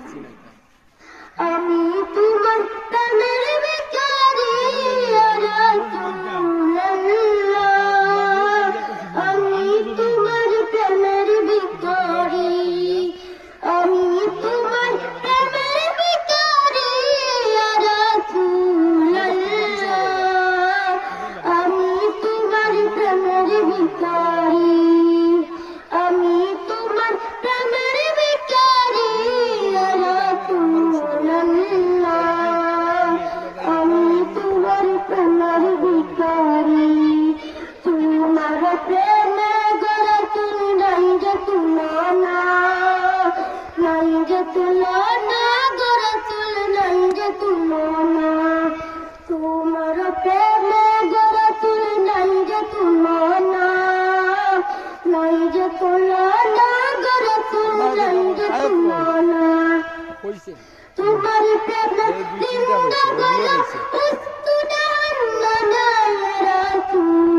আমি তোমার প্রেমের ভিখারি ইয়া রাসূলুল্লাহ, আমি তোমার প্রেমের ভিখারি, আমি তোমার প্রেমের ভিখারি ইয়া রাসূলুল্লাহ, আমি তোমার প্রেমের ভিখারি, আমি তোমার প্রেমের ভিখারি ইয়া রাসূলুল্লাহ, আমি তোমার প্রেমের ভিখারি। তোমার প্রেমে গড়া তুমি নাই যে তুলনা, নাই যে তুলনা গড়া তুল নাই যে তুলনা, তোমার প্রেমে গড়া তুল নাই যে তুলনা, নাই যে তুলনা গড়া তুল নাই যে তুলনা। তোমার প্রেমে জিন্দা গলা উস্তুনা না রাসূল